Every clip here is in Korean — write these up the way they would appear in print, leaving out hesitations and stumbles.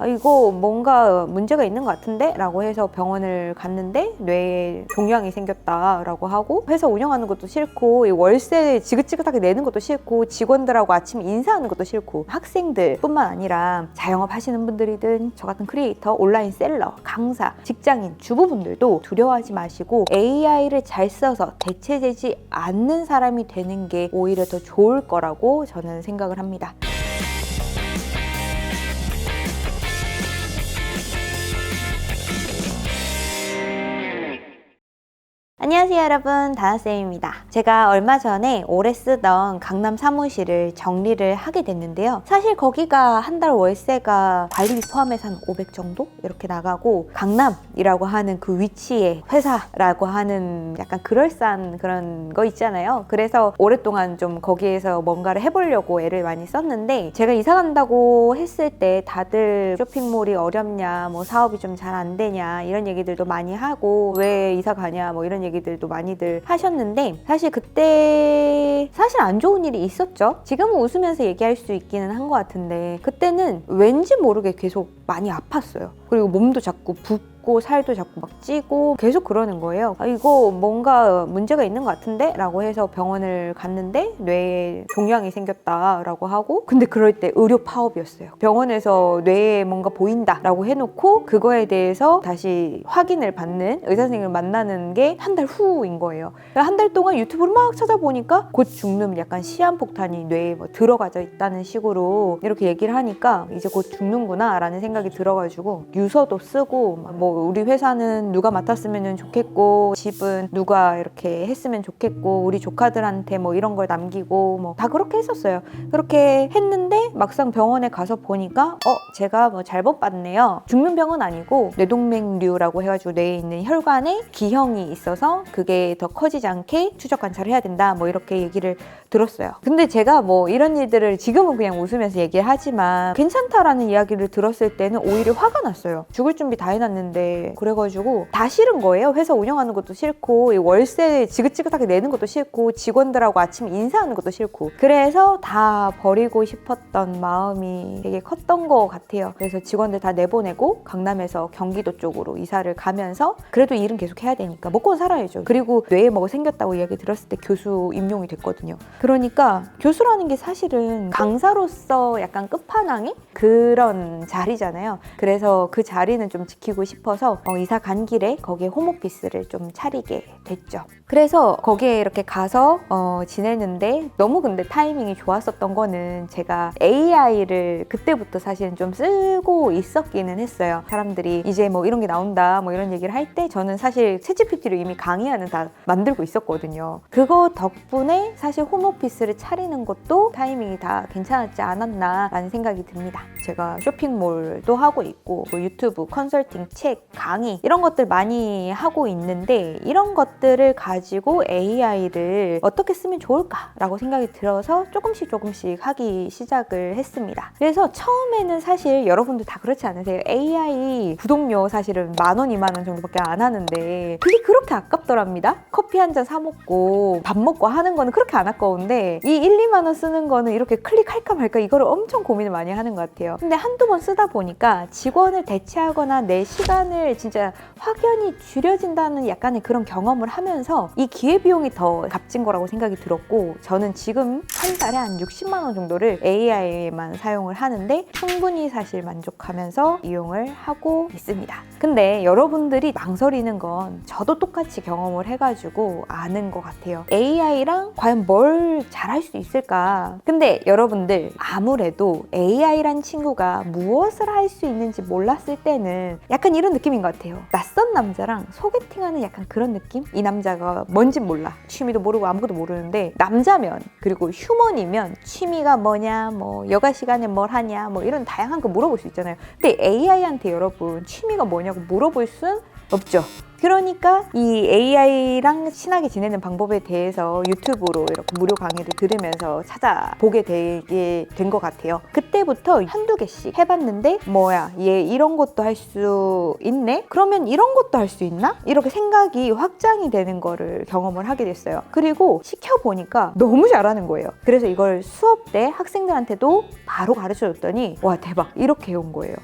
이거 뭔가 문제가 있는 것 같은데? 라고 해서 병원을 갔는데 뇌에 종양이 생겼다 라고 하고, 회사 운영하는 것도 싫고 월세 지긋지긋하게 내는 것도 싫고 직원들하고 아침 인사하는 것도 싫고, 학생들 뿐만 아니라 자영업 하시는 분들이든 저 같은 크리에이터, 온라인 셀러, 강사, 직장인, 주부분들도 두려워하지 마시고 AI를 잘 써서 대체되지 않는 사람이 되는 게 오히려 더 좋을 거라고 저는 생각을 합니다. 안녕하세요 여러분, 다나쌤입니다. 제가 얼마 전에 오래 쓰던 강남 사무실을 정리를 하게 됐는데요. 사실 거기가 한 달 월세가 관리비 포함해서 한 500 정도? 이렇게 나가고, 강남이라고 하는 그 위치에 회사라고 하는 약간 그럴싸한 그런 거 있잖아요. 그래서 오랫동안 좀 거기에서 뭔가를 해보려고 애를 많이 썼는데, 제가 이사 간다고 했을 때 다들 쇼핑몰이 어렵냐, 뭐 사업이 좀 잘 안 되냐 이런 얘기들도 많이 하고, 왜 이사 가냐 뭐 이런 얘기들도 많이들 하셨는데, 사실 그때 안 좋은 일이 있었죠. 지금은 웃으면서 얘기할 수 있기는 한 것 같은데, 그때는 왠지 모르게 계속 많이 아팠어요. 그리고 몸도 자꾸 붓고 살도 자꾸 막 찌고 계속 그러는 거예요. 이거 뭔가 문제가 있는 것 같은데? 라고 해서 병원을 갔는데 뇌에 종양이 생겼다 라고 하고, 근데 그럴 때 의료 파업이었어요. 병원에서 뇌에 뭔가 보인다 라고 해놓고 그거에 대해서 다시 확인을 받는 의사 선생님을 만나는 게 한 달 후인 거예요. 한 달 동안 유튜브를 막 찾아보니까 곧 죽는, 약간 시한폭탄이 뇌에 뭐 들어가져 있다는 식으로 이렇게 얘기를 하니까 이제 곧 죽는구나 라는 생각이 들어가지고 유서도 쓰고, 뭐 우리 회사는 누가 맡았으면 좋겠고, 집은 누가 이렇게 했으면 좋겠고, 우리 조카들한테 뭐 이런 걸 남기고, 뭐 다 그렇게 했었어요. 그렇게 했는데 막상 병원에 가서 보니까 제가 뭐 잘못 봤네요. 죽는 병은 아니고 뇌동맥류라고 해가지고 뇌에 있는 혈관에 기형이 있어서 그게 더 커지지 않게 추적 관찰을 해야 된다, 뭐 이렇게 얘기를 들었어요. 근데 제가 뭐 이런 일들을 지금은 그냥 웃으면서 얘기를 하지만 괜찮다라는 이야기를 들었을 때는 오히려 화가 났어요. 죽을 준비 다 해놨는데. 그래가지고 다 싫은 거예요. 회사 운영하는 것도 싫고 월세 지긋지긋하게 내는 것도 싫고 직원들하고 아침 인사하는 것도 싫고, 그래서 다 버리고 싶었던 마음이 되게 컸던 것 같아요. 그래서 직원들 다 내보내고 강남에서 경기도 쪽으로 이사를 가면서, 그래도 일은 계속 해야 되니까 먹고는 살아야죠. 그리고 뇌에 뭐가 생겼다고 이야기 들었을 때 교수 임용이 됐거든요. 그러니까 교수라는 게 사실은 강사로서 약간 끝판왕의 그런 자리잖아요. 그래서 그 자리는 좀 지키고 싶어서 이사 간 길에 거기에 홈오피스를 좀 차리게 됐죠. 그래서 거기에 이렇게 가서 지내는데, 너무 근데 타이밍이 좋았었던 거는 제가 AI를 그때부터 사실은 좀 쓰고 있었기는 했어요. 사람들이 이제 뭐 이런 게 나온다 뭐 이런 얘기를 할 때 저는 사실 챗GPT로 이미 강의안은 다 만들고 있었거든요. 그거 덕분에 사실 홈오피스를 차리는 것도 타이밍이 다 괜찮았지 않았나 라는 생각이 듭니다. 제가 쇼핑몰도 하고 있고, 뭐 유튜브, 컨설팅, 책, 강의 이런 것들 많이 하고 있는데, 이런 것들을 가지고 AI를 어떻게 쓰면 좋을까라고 생각이 들어서 조금씩 하기 시작을 했습니다. 그래서 처음에는 사실 여러분들 다 그렇지 않으세요? AI 구독료 사실은 10,000원, 20,000원 정도밖에 안 하는데 그게 그렇게 아깝더랍니다. 커피 한 잔 사 먹고 밥 먹고 하는 거는 그렇게 안 아까운데, 이 1, 2만 원 쓰는 거는 이렇게 클릭할까 말까 이거를 엄청 고민을 많이 하는 것 같아요. 근데 한두 번 쓰다 보니까 직원을 대체하거나 내 시간을 진짜 확연히 줄여진다는 약간의 그런 경험을 하면서 이 기회비용이 더 값진 거라고 생각이 들었고, 저는 지금 한 달에 한 60만 원 정도를 AI에만 사용을 하는데 충분히 사실 만족하면서 이용을 하고 있습니다. 근데 여러분들이 망설이는 건 저도 똑같이 경험을 해가지고 아는 것 같아요. AI랑 과연 뭘 잘할 수 있을까? 근데 여러분들 아무래도 AI란 친구가 무엇을 할 수 있는지 몰랐을 때는 약간 이런 느낌인 것 같아요. 낯선 남자랑 소개팅하는 약간 그런 느낌? 이 남자가 뭔지 몰라. 취미도 모르고 아무것도 모르는데, 남자면 그리고 휴먼이면 취미가 뭐냐, 뭐 여가 시간에 뭘 하냐, 뭐 이런 다양한 거 물어볼 수 있잖아요. 근데 AI한테 여러분 취미가 뭐냐고 물어볼 순 없죠. 그러니까 이 AI랑 친하게 지내는 방법에 대해서 유튜브로 이렇게 무료 강의를 들으면서 찾아보게 되게 된 것 같아요. 그때부터 한두 개씩 해봤는데, 뭐야 얘 이런 것도 할 수 있네? 그러면 이런 것도 할 수 있나? 이렇게 생각이 확장이 되는 거를 경험을 하게 됐어요. 그리고 시켜보니까 너무 잘하는 거예요. 그래서 이걸 수업 때 학생들한테도 바로 가르쳐줬더니 와 대박, 이렇게 해온 거예요.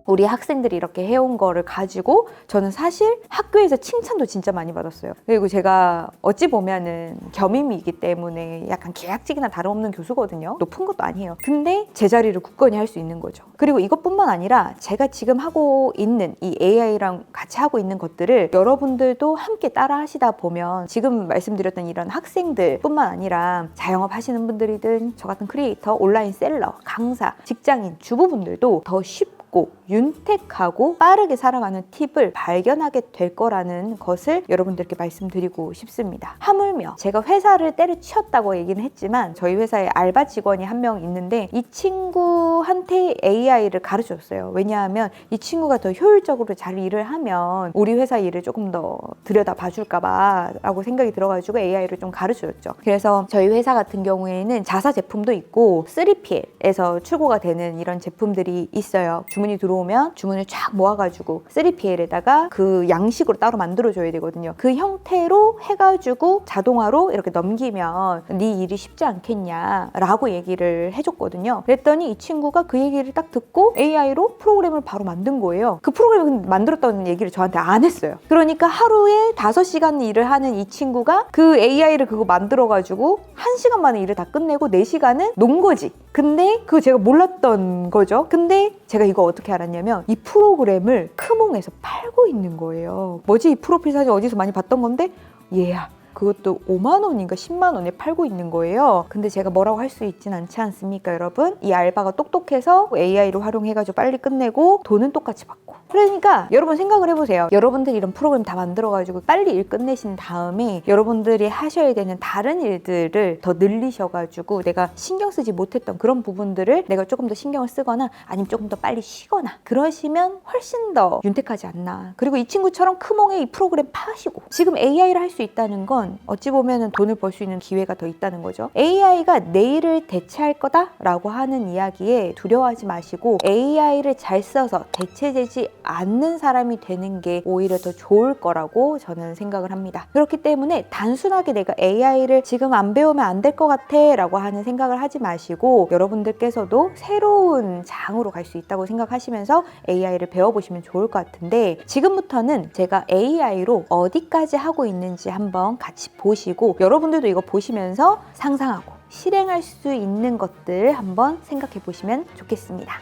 우리 학생들이 이렇게 해온 거를 가지고 저는 사실 학교에서 칭찬도 진짜 많이 받았어요. 그리고 제가 어찌 보면은 겸임이기 때문에 약간 계약직이나 다름없는 교수거든요. 높은 것도 아니에요. 근데 제 자리를 굳건히 할 수 있는 거죠. 그리고 이것뿐만 아니라 제가 지금 하고 있는 이 AI랑 같이 하고 있는 것들을 여러분들도 함께 따라 하시다 보면 지금 말씀드렸던 이런 학생들뿐만 아니라 자영업 하시는 분들이든 저 같은 크리에이터, 온라인 셀러, 강사, 직장인, 주부분들도 더 쉽고 윤택하고 빠르게 살아가는 팁을 발견하게 될 거라는 것을 여러분들께 말씀드리고 싶습니다. 하물며 제가 회사를 때려치웠다고 얘기는 했지만 저희 회사에 알바 직원이 한 명 있는데 이 친구한테 AI를 가르쳐줬어요. 왜냐하면 이 친구가 더 효율적으로 잘 일을 하면 우리 회사 일을 조금 더 들여다 봐줄까 봐 라고 생각이 들어가지고 AI를 좀 가르쳐줬죠. 그래서 저희 회사 같은 경우에는 자사 제품도 있고 3PL에서 출고가 되는 이런 제품들이 있어요. 주문이 들어오면 주문을 쫙 모아가지고 3PL에다가 그 양식으로 따로 만들어줘야 되거든요. 그 형태로 해가지고 자동화로 이렇게 넘기면 네 일이 쉽지 않겠냐 라고 얘기를 해줬거든요. 그랬더니 이 친구가 그 얘기를 딱 듣고 AI로 프로그램을 바로 만든 거예요. 그 프로그램을 만들었다는 얘기를 저한테 안 했어요. 그러니까 하루에 5시간 일을 하는 이 친구가 그 AI를 그거 만들어가지고 1시간 만에 일을 다 끝내고 4시간은 논 거지. 근데 그거 제가 몰랐던 거죠. 근데 제가 이거 어떻게 알았냐면 이 프로그램을 크몽에서 팔고 있는 거예요. 뭐지? 이 프로필 사진 어디서 많이 봤던 건데 얘야. 그것도 5만 원인가 10만 원에 팔고 있는 거예요. 근데 제가 뭐라고 할 수 있진 않지 않습니까, 여러분? 이 알바가 똑똑해서 AI를 활용해가지고 빨리 끝내고 돈은 똑같이 받고. 그러니까 여러분 생각을 해보세요. 여러분들이 이런 프로그램 다 만들어가지고 빨리 일 끝내신 다음에 여러분들이 하셔야 되는 다른 일들을 더 늘리셔가지고 내가 신경 쓰지 못했던 그런 부분들을 내가 조금 더 신경을 쓰거나 아니면 조금 더 빨리 쉬거나 그러시면 훨씬 더 윤택하지 않나. 그리고 이 친구처럼 크몽에 이 프로그램 파시고 지금 AI를 할 수 있다는 건 어찌 보면 돈을 벌 수 있는 기회가 더 있다는 거죠. AI가 내일을 대체할 거다라고 하는 이야기에 두려워하지 마시고 AI를 잘 써서 대체되지 않는 사람이 되는 게 오히려 더 좋을 거라고 저는 생각을 합니다. 그렇기 때문에 단순하게 내가 AI를 지금 안 배우면 안 될 것 같아 라고 하는 생각을 하지 마시고 여러분들께서도 새로운 장으로 갈 수 있다고 생각하시면서 AI를 배워보시면 좋을 것 같은데 지금부터는 제가 AI로 어디까지 하고 있는지 한번 같이 보시고 여러분들도 이거 보시면서 상상하고 실행할 수 있는 것들 한번 생각해 보시면 좋겠습니다.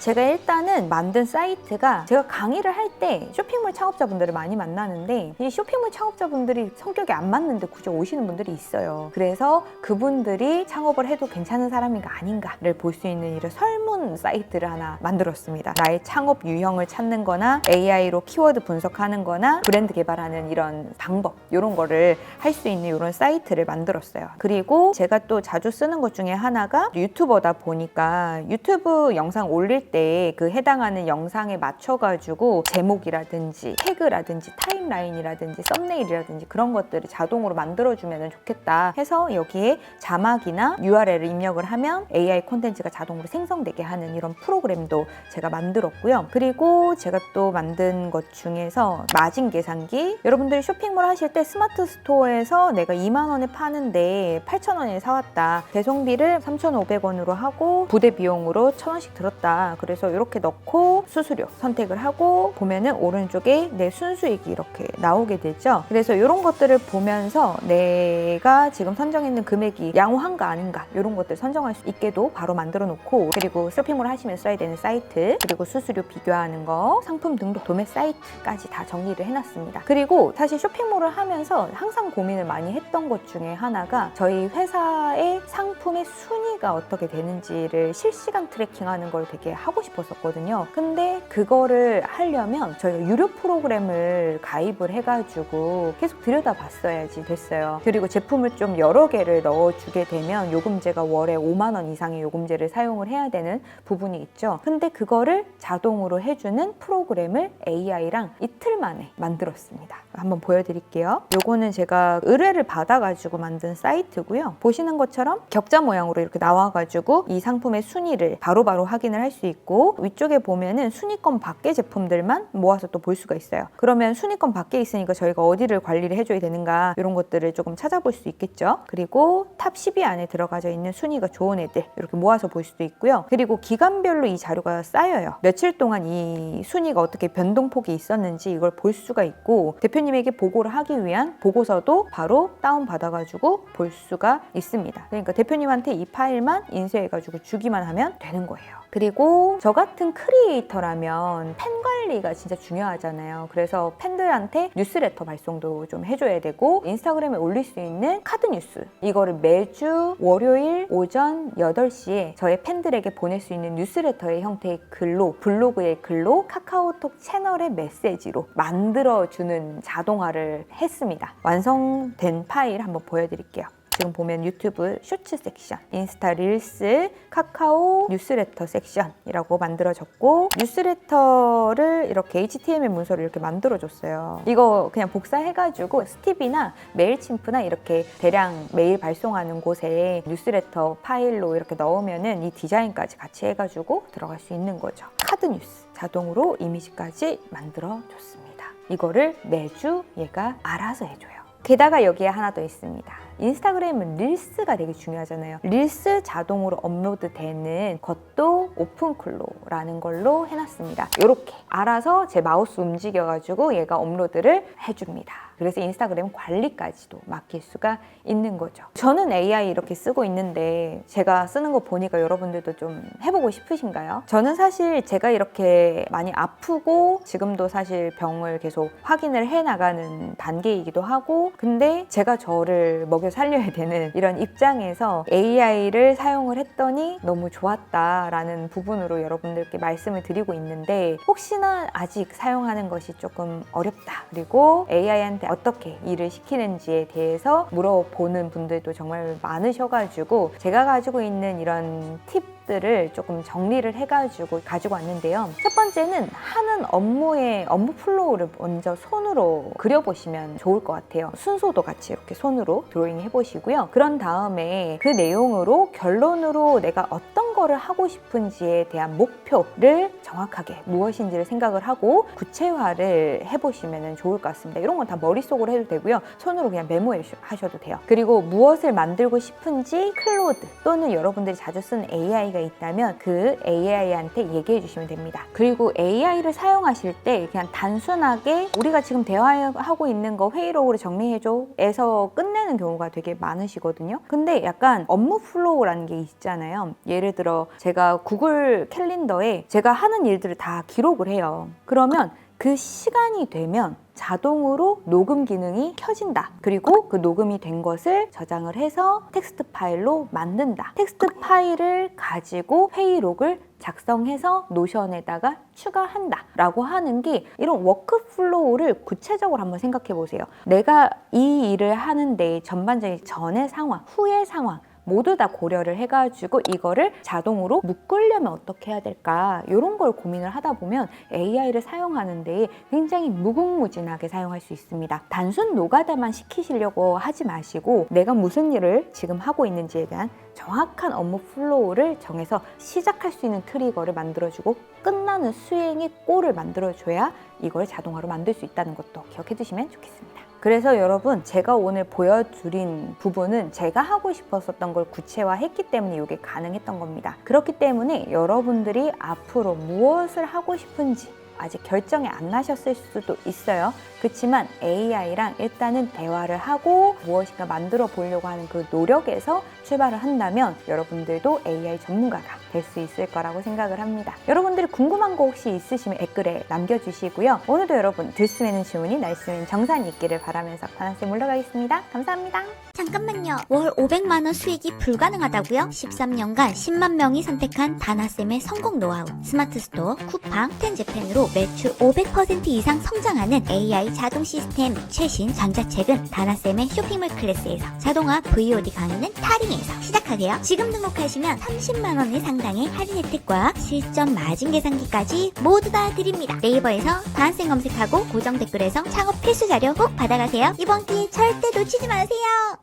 제가 일단은 만든 사이트가 제가 강의를 할 때 쇼핑몰 창업자분들을 많이 만나는데 이 쇼핑몰 창업자분들이 성격이 안 맞는데 굳이 오시는 분들이 있어요. 그래서 그분들이 창업을 해도 괜찮은 사람인가 아닌가를 볼 수 있는 이런 설문 사이트를 하나 만들었습니다. 나의 창업 유형을 찾는 거나 AI로 키워드 분석하는 거나 브랜드 개발하는 이런 방법 이런 거를 할 수 있는 이런 사이트를 만들었어요. 그리고 제가 또 자주 쓰는 것 중에 하나가 유튜버다 보니까 유튜브 영상 올릴 때 그 해당하는 영상에 맞춰가지고 제목이라든지 태그라든지 타임라인이라든지 썸네일이라든지 그런 것들을 자동으로 만들어주면 좋겠다 해서 여기에 자막이나 URL을 입력을 하면 AI 콘텐츠가 자동으로 생성되게 하는 이런 프로그램도 제가 만들었고요. 그리고 제가 또 만든 것 중에서 마진 계산기, 여러분들이 쇼핑몰 하실 때 스마트 스토어에서 내가 2만 원에 파는데 8천 원에 사왔다. 배송비를 3,500원으로 하고 부대 비용으로 1,000원씩 들었다. 그래서 이렇게 넣고 수수료 선택을 하고 보면은 오른쪽에 내 순수익이 이렇게 나오게 되죠. 그래서 이런 것들을 보면서 내가 지금 선정했는 금액이 양호한가 아닌가 이런 것들 선정할 수 있게도 바로 만들어 놓고, 그리고 쇼핑몰 하시면 써야 되는 사이트, 그리고 수수료 비교하는 거, 상품 등록, 도매 사이트까지 다 정리를 해놨습니다. 그리고 사실 쇼핑몰을 하면서 항상 고민을 많이 했던 것 중에 하나가 저희 회사의 상품의 순위가 어떻게 되는지를 실시간 트래킹하는 걸 되게 하고 싶었었거든요. 근데 그거를 하려면 저희가 유료 프로그램을 가입을 해가지고 계속 들여다봤어야지 됐어요. 그리고 제품을 좀 여러 개를 넣어주게 되면 요금제가 월에 5만 원 이상의 요금제를 사용을 해야 되는 부분이 있죠. 근데 그거를 자동으로 해주는 프로그램을 AI랑 이틀 만에 만들었습니다. 한번 보여드릴게요. 요거는 제가 의뢰를 받아가지고 만든 사이트고요. 보시는 것처럼 격자 모양으로 이렇게 나와가지고 이 상품의 순위를 바로바로 확인을 할 수 있고, 위쪽에 보면은 순위권 밖의 제품들만 모아서 또 볼 수가 있어요. 그러면 순위권 밖에 있으니까 저희가 어디를 관리를 해줘야 되는가 이런 것들을 조금 찾아볼 수 있겠죠. 그리고 탑 10위 안에 들어가져 있는 순위가 좋은 애들 이렇게 모아서 볼 수도 있고요. 그리고 기간별로 이 자료가 쌓여요. 며칠 동안 이 순위가 어떻게 변동폭이 있었는지 이걸 볼 수가 있고, 대표님에게 보고를 하기 위한 보고서도 바로 다운받아가지고 볼 수가 있습니다. 그러니까 대표님한테 이 파일만 인쇄해가지고 주기만 하면 되는 거예요. 그리고 저 같은 크리에이터라면 팬 관리가 진짜 중요하잖아요. 그래서 팬들한테 뉴스레터 발송도 좀 해줘야 되고, 인스타그램에 올릴 수 있는 카드 뉴스 이거를 매주 월요일 오전 8시에 저의 팬들에게 보낼 수 있는 뉴스레터의 형태의 글로, 블로그의 글로, 카카오톡 채널의 메시지로 만들어주는 자동화를 했습니다. 완성된 파일 한번 보여드릴게요. 지금 보면 유튜브 쇼츠 섹션, 인스타 릴스, 카카오 뉴스레터 섹션이라고 만들어졌고, 뉴스레터를 이렇게 HTML 문서를 이렇게 만들어줬어요. 이거 그냥 복사해가지고 스티비나 메일침프나 이렇게 대량 메일 발송하는 곳에 뉴스레터 파일로 이렇게 넣으면은 이 디자인까지 같이 해가지고 들어갈 수 있는 거죠. 카드 뉴스 자동으로 이미지까지 만들어줬습니다. 이거를 매주 얘가 알아서 해줘요. 게다가 여기에 하나 더 있습니다. 인스타그램은 릴스가 되게 중요하잖아요. 릴스 자동으로 업로드되는 것도 오픈클로라는 걸로 해놨습니다. 이렇게 알아서 제 마우스 움직여가지고 얘가 업로드를 해줍니다. 그래서 인스타그램 관리까지도 맡길 수가 있는 거죠. 저는 AI 이렇게 쓰고 있는데 제가 쓰는 거 보니까 여러분들도 좀 해보고 싶으신가요? 저는 사실 제가 이렇게 많이 아프고 지금도 사실 병을 계속 확인을 해나가는 단계이기도 하고, 근데 제가 저를 먹여 살려야 되는 이런 입장에서 AI를 사용을 했더니 너무 좋았다라는 부분으로 여러분들께 말씀을 드리고 있는데, 혹시나 아직 사용하는 것이 조금 어렵다, 그리고 AI한테 어떻게 일을 시키는지에 대해서 물어보는 분들도 정말 많으셔가지고 제가 가지고 있는 이런 팁들을 조금 정리를 해가지고 가지고 왔는데요. 첫 번째는 하는 업무의 업무 플로우를 먼저 손으로 그려보시면 좋을 것 같아요. 순서도 같이 이렇게 손으로 드로잉 해보시고요. 그런 다음에 그 내용으로 결론으로 내가 어떤 거를 하고 싶은지에 대한 목표를 정확하게 무엇인지를 생각을 하고 구체화를 해보시면 좋을 것 같습니다. 이런 건 다 머릿속으로 해도 되고요. 손으로 그냥 메모해 하셔도 돼요. 그리고 무엇을 만들고 싶은지 클로드 또는 여러분들이 자주 쓰는 AI가 있다면 그 AI한테 얘기해 주시면 됩니다. 그리고 AI를 사용하실 때 그냥 단순하게 우리가 지금 대화하고 있는 거 회의록으로 정리해줘 에서 끝내는 경우가 되게 많으시거든요. 근데 약간 업무 플로우라는 게 있잖아요. 예를 들어 제가 구글 캘린더에 제가 하는 일들을 다 기록을 해요. 그러면 그 시간이 되면 자동으로 녹음 기능이 켜진다. 그리고 그 녹음이 된 것을 저장을 해서 텍스트 파일로 만든다. 텍스트 파일을 가지고 회의록을 작성해서 노션에다가 추가한다 라고 하는 게, 이런 워크플로우를 구체적으로 한번 생각해 보세요. 내가 이 일을 하는데 전반적인 전의 상황, 후의 상황 모두 다 고려를 해가지고 이거를 자동으로 묶으려면 어떻게 해야 될까, 이런 걸 고민을 하다 보면 AI를 사용하는 데 굉장히 무궁무진하게 사용할 수 있습니다. 단순 노가다만 시키시려고 하지 마시고 내가 무슨 일을 지금 하고 있는지에 대한 정확한 업무 플로우를 정해서 시작할 수 있는 트리거를 만들어주고 끝나는 수행의 골을 만들어줘야 이걸 자동화로 만들 수 있다는 것도 기억해 두시면 좋겠습니다. 그래서 여러분, 제가 오늘 보여드린 부분은 제가 하고 싶었었던 걸 구체화했기 때문에 이게 가능했던 겁니다. 그렇기 때문에 여러분들이 앞으로 무엇을 하고 싶은지 아직 결정이 안 나셨을 수도 있어요. 그렇지만 AI랑 일단은 대화를 하고 무엇인가 만들어 보려고 하는 그 노력에서 출발을 한다면 여러분들도 AI 전문가가 될 수 있을 거라고 생각을 합니다. 여러분들이 궁금한 거 혹시 있으시면 댓글에 남겨주시고요. 오늘도 여러분 들숨에는 주문이 날숨에는 정산이 있기를 바라면서 다나쌤 물러가겠습니다. 감사합니다. 잠깐만요. 월 500만 원 수익이 불가능하다고요? 13년간 10만 명이 선택한 다나쌤의 성공 노하우, 스마트 스토어, 쿠팡, 텐제펜으로 매출 500% 이상 성장하는 AI 자동 시스템, 최신 전자책은 다나쌤의 쇼핑몰 클래스에서, 자동화 VOD 강의는 타링에서 시작하세요. 지금 등록하시면 30만 원의 상당의 할인 혜택과 실전 마진 계산기까지 모두 다 드립니다. 네이버에서 다나쌤 검색하고 고정 댓글에서 창업 필수 자료 꼭 받아가세요. 이번 기회 절대 놓치지 마세요.